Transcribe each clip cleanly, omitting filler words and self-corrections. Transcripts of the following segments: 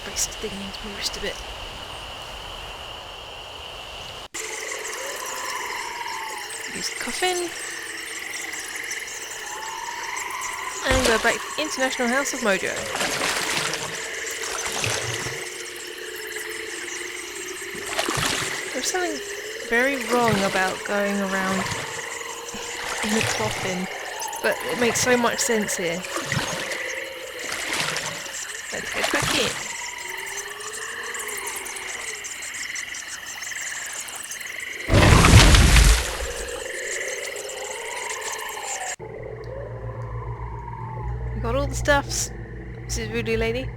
wrist, digging into my wrist a bit. Use the coffin. And go back to the International House of Mojo. There's something very wrong about going around in the coffin, but it makes so much sense here. Let's get back in. You got all the stuffs, Mrs. Voodoo Lady?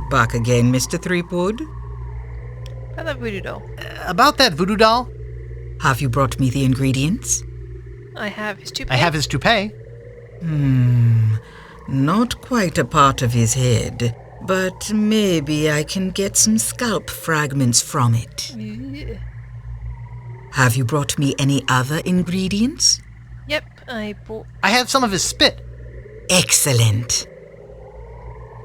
Back again, Mr. Threepwood? About that voodoo doll. About that voodoo doll? Have you brought me the ingredients? I have his toupee. I have his toupee. Not quite a part of his head, but maybe I can get some scalp fragments from it. Yeah. Have you brought me any other ingredients? Yep, I bought... I have some of his spit. Excellent.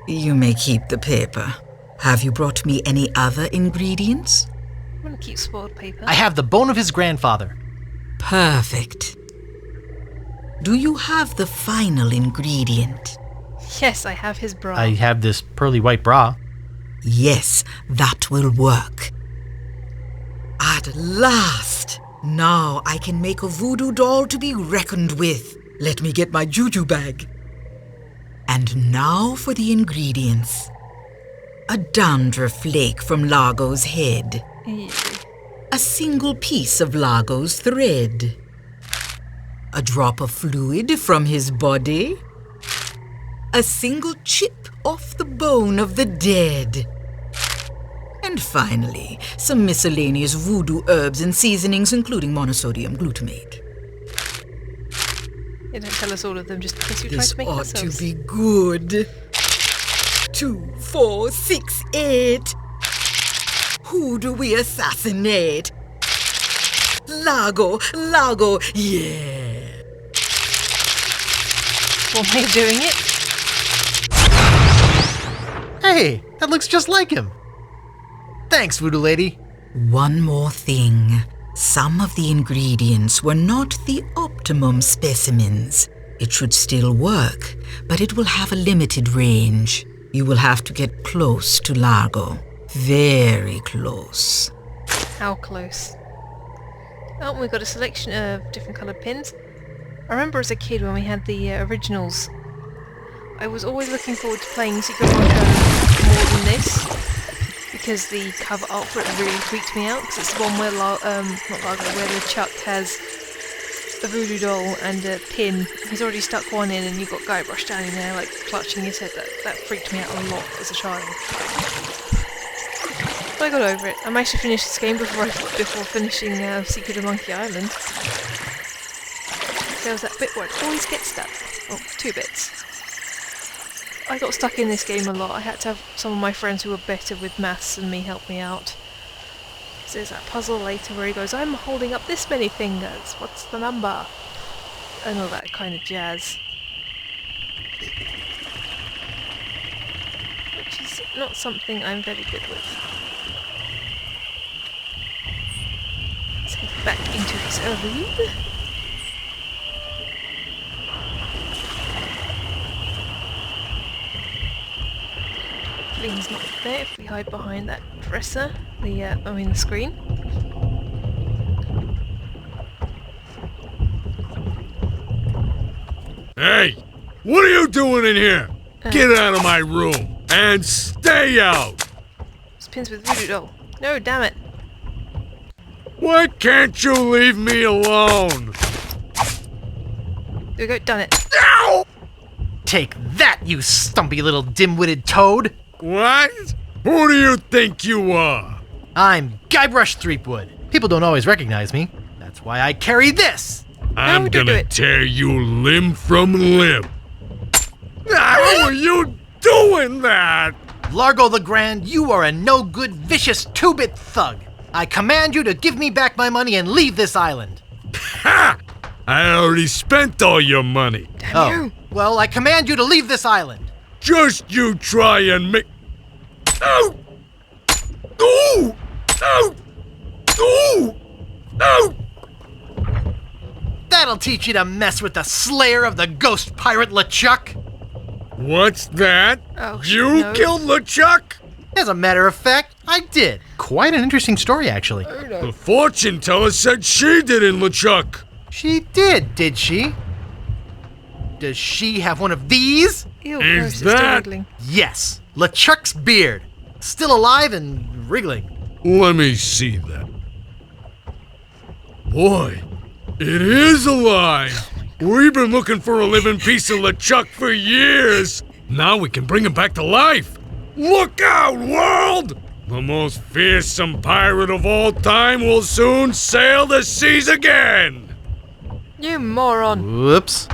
You may keep the paper. Have you brought me any other ingredients? I'm gonna keep spoiled paper. I have the bone of his grandfather. Perfect. Do you have the final ingredient? Yes, I have his bra. I have this pearly white bra. Yes, that will work. At last! Now I can make a voodoo doll to be reckoned with. Let me get my juju bag. And now for the ingredients. A dandruff flake from Largo's head. Yeah. A single piece of Largo's thread. A drop of fluid from his body. A single chip off the bone of the dead. And finally, some miscellaneous voodoo herbs and seasonings, including monosodium glutamate. Yeah, don't tell us all of them, just in case we try This to make it ought ourselves. to be good. 2, 4, 6, 8. Who do we assassinate? Largo, yeah. One way of doing it. Hey, that looks just like him. Thanks, voodoo lady. One more thing. Some of the ingredients were not the optimum specimens. It should still work, but it will have a limited range. You will have to get close to Largo. Very close. How close? Oh, we've got a selection of different coloured pins. I remember as a kid when we had the originals, I was always looking forward to playing Secret Monko more than this, because the cover art for it really freaked me out, because it's the one where, where LeChuck has a voodoo doll and a pin. He's already stuck one in and you've got Guybrush standing there like clutching his head. That freaked me out a lot as a child. But I got over it. I managed to finish this game before finishing Secret of Monkey Island. There was that bit where I'd always get stuck. Well, 2 bits. I got stuck in this game a lot. I had to have some of my friends who were better with maths than me help me out. So there's that puzzle later where he goes, I'm holding up this many fingers, what's the number? And all that kind of jazz. Which is not something I'm very good with. Let's head back into his room. Fling's not there if we hide behind that dresser, the screen. Hey! What are you doing in here? Get out of my room and stay out! It's pins with voodoo doll. No, damn it. Why can't you leave me alone? There we go, done it. Ow! Take that, you stumpy little dim-witted toad! What? Who do you think you are? I'm Guybrush Threepwood. People don't always recognize me. That's why I carry this! I'm don't do gonna it. tear you limb from limb. How are you doing that? Largo the Grand, you are a no-good, vicious 2-bit thug. I command you to give me back my money and leave this island. Ha! I already spent all your money. Damn you. Well, I command you to leave this island. Just you try and make... Out! Ooh! Out! Ooh! Out! That'll teach you to mess with the slayer of the ghost pirate LeChuck. What's that? Oh, You no. killed LeChuck? As a matter of fact, I did. Quite an interesting story, actually. Oh, no. The fortune teller said she did in LeChuck. She did she? Does she have one of these? Ew, Is gross, it's still that- wriggling. Yes, LeChuck's beard. Still alive and wriggling. Let me see that. Boy, it is alive. We've been looking for a living piece of LeChuck for years. Now we can bring him back to life. Look out, world! The most fearsome pirate of all time will soon sail the seas again. You moron. Whoops.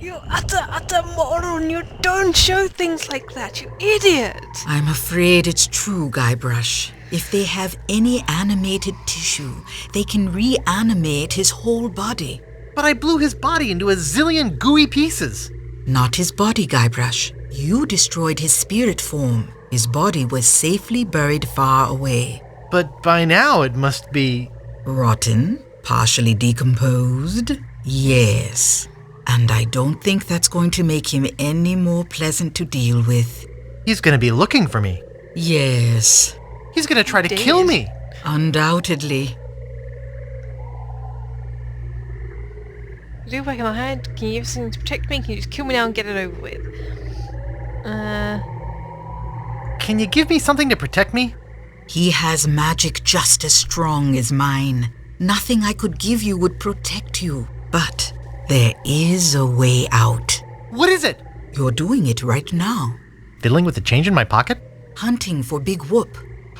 You utter moron. You don't show things like that, you idiot. I'm afraid it's true, Guybrush. If they have any animated tissue, they can reanimate his whole body. But I blew his body into a zillion gooey pieces. Not his body, Guybrush. You destroyed his spirit form. His body was safely buried far away. But by now it must be... Rotten? Partially decomposed? Yes. And I don't think that's going to make him any more pleasant to deal with. He's gonna be looking for me. Yes. He's gonna try to Dang kill it. me. Undoubtedly. Do back in my head. Can you give something to protect me? Can you just kill me now and get it over with? Can you give me something to protect me? He has magic just as strong as mine. Nothing I could give you would protect you. But there is a way out. What is it? You're doing it right now. Fiddling with the change in my pocket? Hunting for Big Whoop.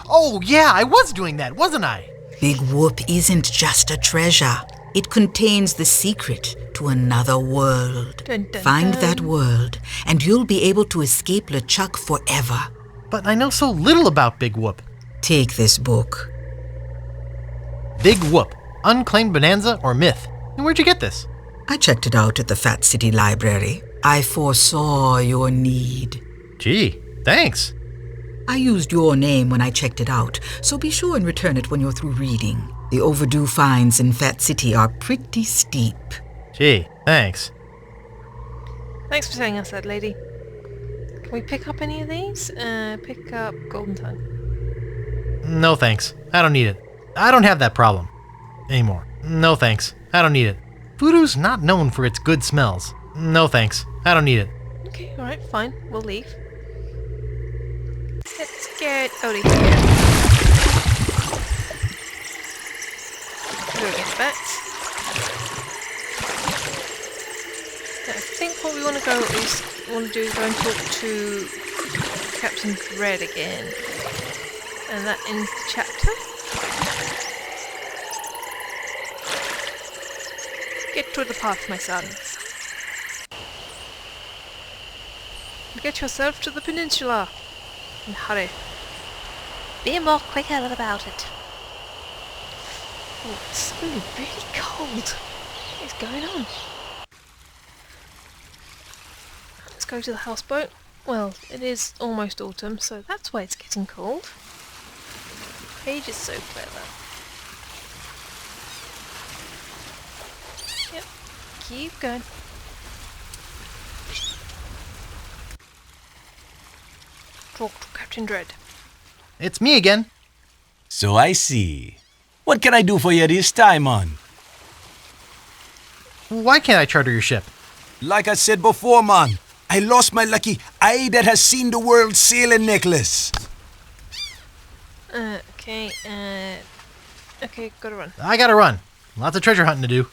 Oh yeah, I was doing that, wasn't I? Big Whoop isn't just a treasure. It contains the secret to another world. Dun, dun, Find dun. that world, and you'll be able to escape LeChuck forever. But I know so little about Big Whoop. Take this book. Big Whoop, Unclaimed Bonanza or Myth. And where'd you get this? I checked it out at the Fat City Library. I foresaw your need. Gee, thanks. I used your name when I checked it out, so be sure and return it when you're through reading. The overdue fines in Fat City are pretty steep. Gee, thanks. Thanks for telling us that, lady. Can we pick up any of these? Pick up Golden Tongue. No thanks. I don't need it. I don't have that problem. Anymore. No thanks. I don't need it. Voodoo's not known for its good smells. No thanks. I don't need it. Okay, alright, fine. We'll leave. Let's get Odie here. Go against bats. I think what we want to do is go and talk to Captain Dread again. And that ends the chapter. Get to the path, my sons. Get yourself to the peninsula. And hurry. Be more quicker about it. Oh, it's really, really cold. What is going on? Let's go to the houseboat. Well, it is almost autumn, so that's why it's getting cold. Paige is so clever. Yep, keep going. Talk to Captain Dread. It's me again. So I see. What can I do for you this time, man? Why can't I charter your ship? Like I said before, man, I lost my lucky eye that has seen the world sailing necklace. Okay, gotta run. I gotta run. Lots of treasure hunting to do.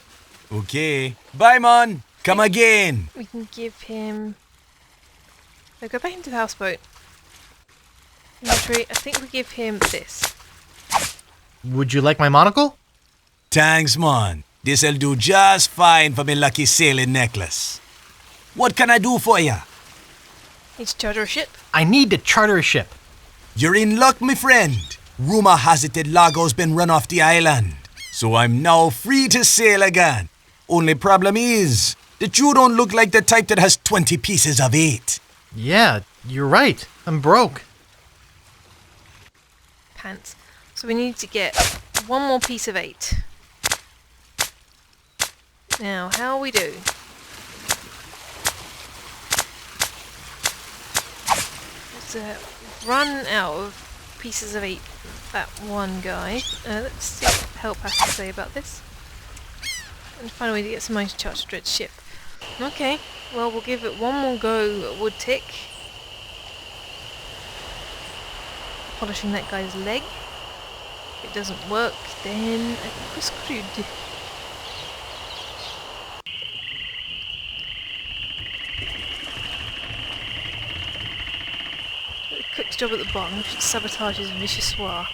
Okay. Bye, man. Come again. We can give him... No, go back into the houseboat. Inventory, I think we give him this. Would you like my monocle? Thanks, man. This'll do just fine for me lucky sailing necklace. What can I do for ya? Need to charter a ship. I need to charter a ship. You're in luck, my friend. Rumor has it that Lago's been run off the island, so I'm now free to sail again. Only problem is that you don't look like the type that has 20 pieces of 8. Yeah, You're right. I'm broke. Pants. So we need to get one more piece of 8. Now, how we do? Let's run out of pieces of 8. That one guy. Let's see what help has to say about this. And find a way to get some ice charged to Dread's ship. Okay, well we'll give it one more go at wood tick. Polishing that guy's leg. If it doesn't work, then I think we're screwed. The cook's job at the bottom. We should sabotage his vichyssoise.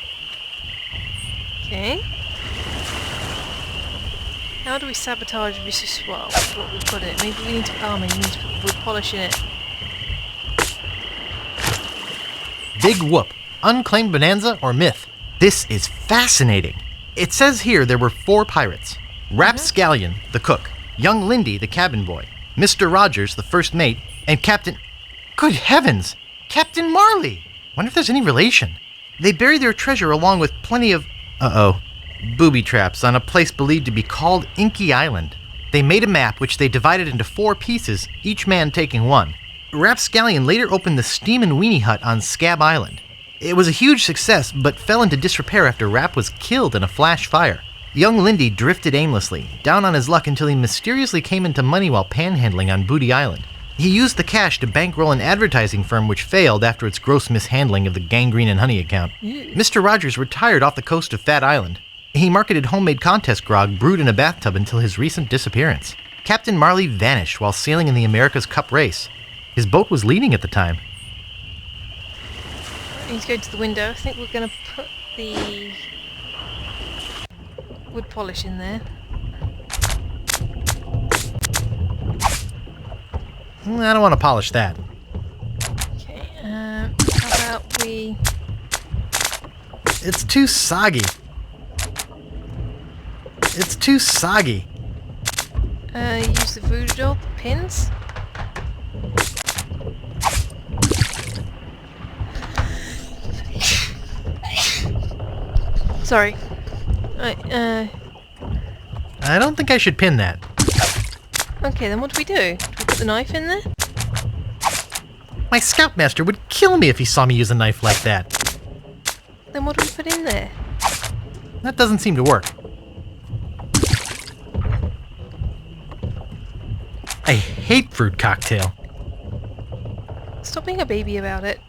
Okay. How do we sabotage vichyssoise with what we've got in it? Maybe we need to... maybe we need to put wood polish in it. Big whoop. Unclaimed bonanza or myth? This is fascinating. It says here there were 4 pirates. Rapscallion, the cook, young Lindy, the cabin boy, Mr. Rogers, the first mate, and Captain... Good heavens! Captain Marley! Wonder if there's any relation. They buried their treasure along with plenty of... booby traps on a place believed to be called Inky Island. They made a map which they divided into 4 pieces, each man taking one. Rapscallion later opened the Steam and Weenie Hut on Scab Island. It was a huge success, but fell into disrepair after Rap was killed in a flash fire. Young Lindy drifted aimlessly, down on his luck until he mysteriously came into money while panhandling on Booty Island. He used the cash to bankroll an advertising firm which failed after its gross mishandling of the gangrene and honey account. Mr. Rogers retired off the coast of Fat Island. He marketed homemade contest grog brewed in a bathtub until his recent disappearance. Captain Marley vanished while sailing in the America's Cup race. His boat was leading at the time. I need to go to the window. I think we're going to put the wood polish in there. I don't want to polish that. Okay, how about we... It's too soggy. It's too soggy. Use the voodoo doll, the pins. Sorry. I don't think I should pin that. Okay, then what do? Do we put the knife in there? My scoutmaster would kill me if he saw me use a knife like that. Then what do we put in there? That doesn't seem to work. I hate fruit cocktail. Stop being a baby about it.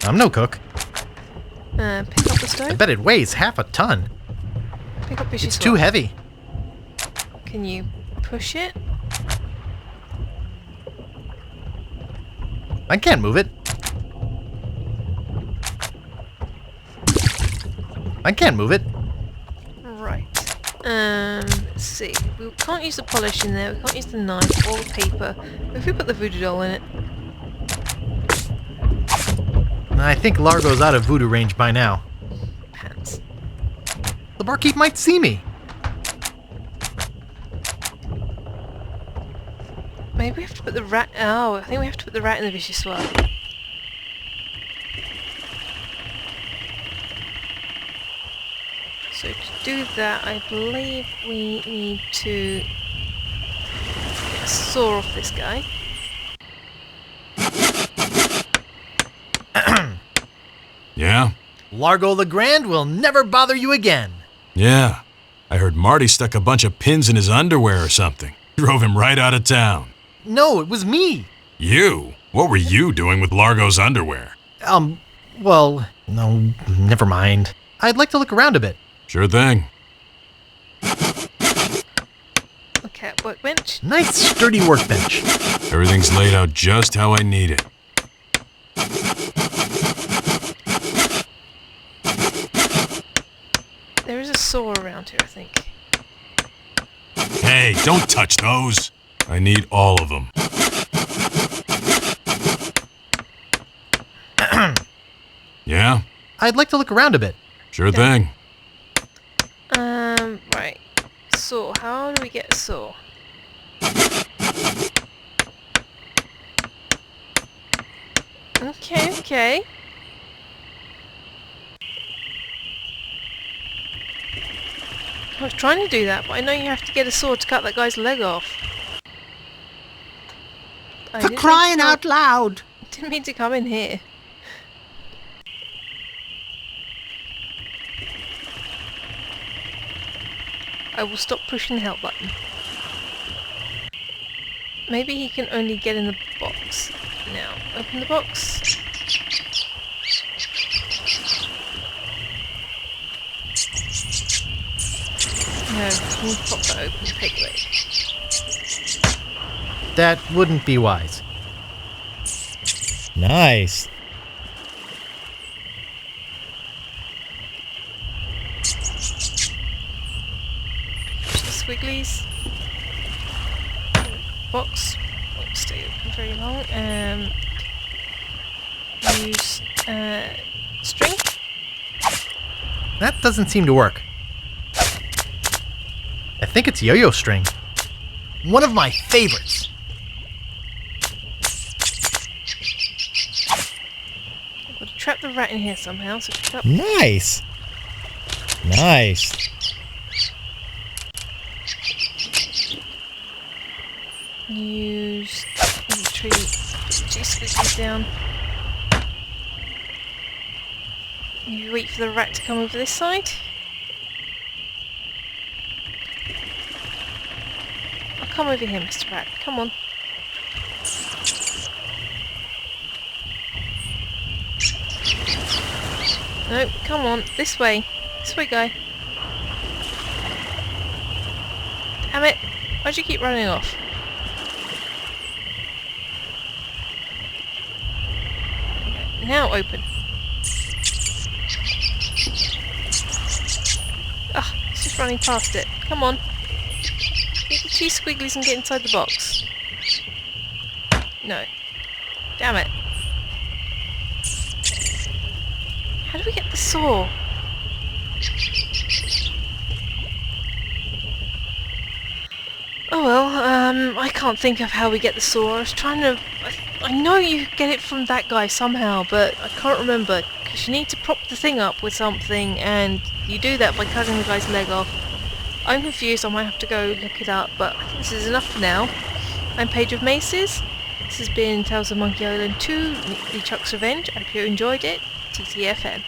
I'm no cook. Pick up the stove. I bet it weighs half a ton. Pick up It's too heavy. Can you push it? I can't move it. I can't move it. Right. Let's see. We can't use the polish in there. We can't use the knife or the paper. If we put the voodoo doll in it. I think Largo's out of voodoo range by now. Pants. The barkeep might see me. Maybe we have to put the rat... Oh, I think we have to put the rat in the vichyssoise. So to do that, I believe we need to get a saw off this guy. Yeah? Largo the Grand will never bother you again. Yeah. I heard Marty stuck a bunch of pins in his underwear or something. Drove him right out of town. No, it was me. You? What were you doing with Largo's underwear? Well, no, never mind. I'd like to look around a bit. Sure thing. The cat workbench. Nice sturdy workbench. Everything's laid out just how I need it. There is a saw around here, I think. Hey, don't touch those. I need all of them. Yeah? I'd like to look around a bit. Sure thing. Right. Saw. How do we get a saw? Okay. I was trying to do that, but I know you have to get a sword to cut that guy's leg off. For crying out loud! Didn't mean to come in here. I will stop pushing the help button. Maybe he can only get in the box. Now, open the box. No, can you pop that open and take it away? That wouldn't be wise. Nice. The squigglies. Box won't stay open very long. Use string. That doesn't seem to work. I think it's yo-yo string. One of my favorites. I've got to trap the rat in here somehow, so pick up. Nice. Nice. Use inventory. Put 2 squigglies down. You wait for the rat to come over this side. I'll come over here, Mr. Rat. Come on. No, come on. This way. This way, guy. Damn it. Why'd you keep running off? Okay, now open. Ah, it's just running past it. Come on. Get the 2 squigglies and get inside the box. No. Damn it. How do we get the saw? Oh well, I can't think of how we get the saw. I was trying to... I know you get it from that guy somehow, but I can't remember. Because you need to prop the thing up with something, and you do that by cutting the guy's leg off. I'm confused, I might have to go look it up, but I think this is enough for now. I'm Paigeofmaces. This has been Tales of Monkey Island 2, LeChuck's Revenge. I hope you enjoyed it. TTFN.